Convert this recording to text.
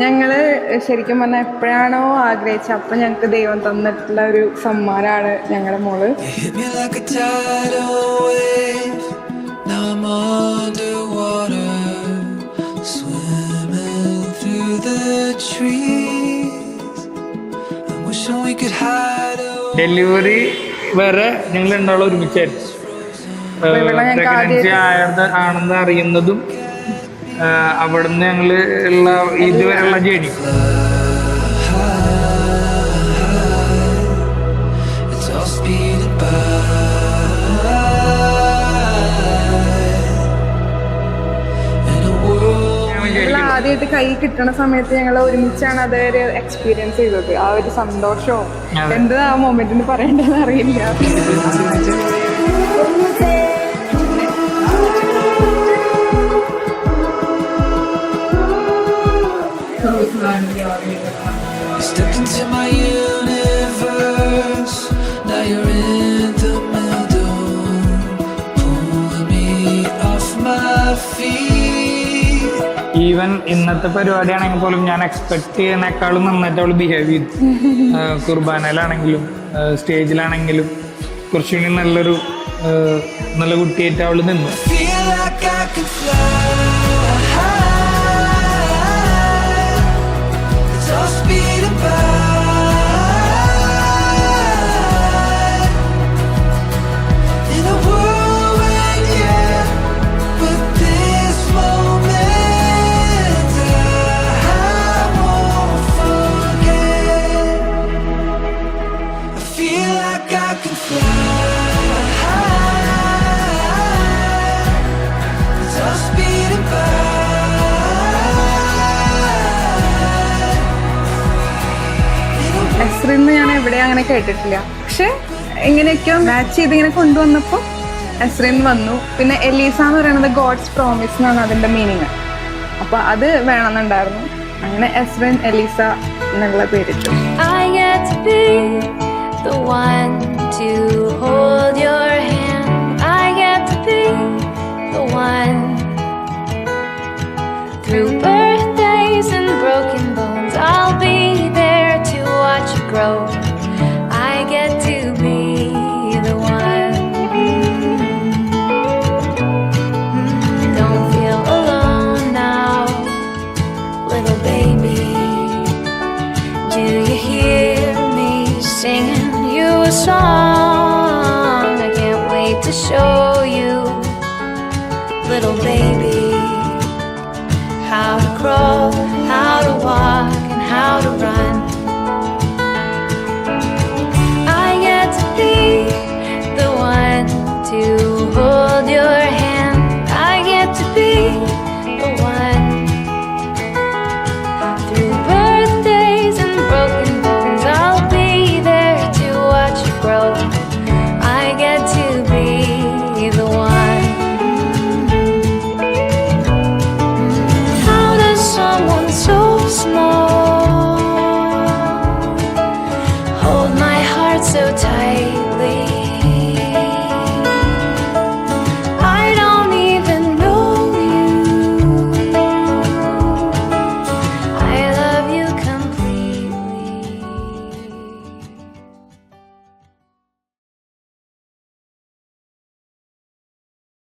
ഞങ്ങള് ശരിക്കും പറഞ്ഞാൽ എപ്പോഴാണോ ആഗ്രഹിച്ചത് അപ്പൊ ഞങ്ങക്ക് ദൈവം തന്നിട്ടുള്ള ഒരു സമ്മാനമാണ് ഞങ്ങളുടെ മോള്. ഡെലിവറി വരെ ഞങ്ങൾ രണ്ടാളും ഒരുമിച്ചായിരുന്നു. പ്രഗ്നൻസി ആണെന്ന് അറിയുന്നതും അവിടുന്ന് ഞങ്ങള് ഉള്ള ഇതുവരെയുള്ള ജേണി. ആദ്യമായിട്ട് കൈ കിട്ടണ സമയത്ത് ഞങ്ങൾ ഒരുമിച്ചാണ് അതൊരു എക്സ്പീരിയൻസ് ചെയ്തത്. ആ ഒരു സന്തോഷവും എന്താ ആ മൊമെന്റിന് പറയേണ്ടതെന്ന് അറിയില്ല. Stepped into my universe. Now you're in the middle, pulling me off my feet. Even ഇന്നത്തെ പരിപാടിയാണെങ്കിൽ പോലും ഞാൻ എക്സ്പെക്ട് ചെയ്യുന്നേക്കാളും നന്നായിട്ട് അവള് ബിഹേവ് ചെയ്തു. കുർബാനയിലാണെങ്കിലും സ്റ്റേജിലാണെങ്കിലും കുറച്ചുകൂടി നല്ല കുട്ടിയായിട്ട് അവള് നിന്നു. എസ്രിന്ന് ഞാൻ എവിടെ അങ്ങനെ കേട്ടിട്ടില്ല. പക്ഷെ ഇങ്ങനെയൊക്കെയോ മാച്ച് ചെയ്ത് ഇങ്ങനെ കൊണ്ടുവന്നപ്പോൾ എസ്രിൻ വന്നു. പിന്നെ എലീസ എന്ന് പറയുന്നത് ഗോഡ്സ് പ്രോമിസ് എന്നാണ് അതിന്റെ മീനിങ്. അപ്പൊ അത് വേണമെന്നുണ്ടായിരുന്നു. അങ്ങനെ എസ്രിൻ എലീസ എന്നുള്ള പേരിട്ടു. Grow. I get to be the one. Don't feel alone now, little baby. Do you hear me singing you a song? I can't wait to show you, little baby, how to crawl, how to walk, and how to run. To hold your hand, I get to be the one. Through birthdays and broken bones, I'll be there to watch you grow. I get to be the one. How does someone so small hold my heart so tightly?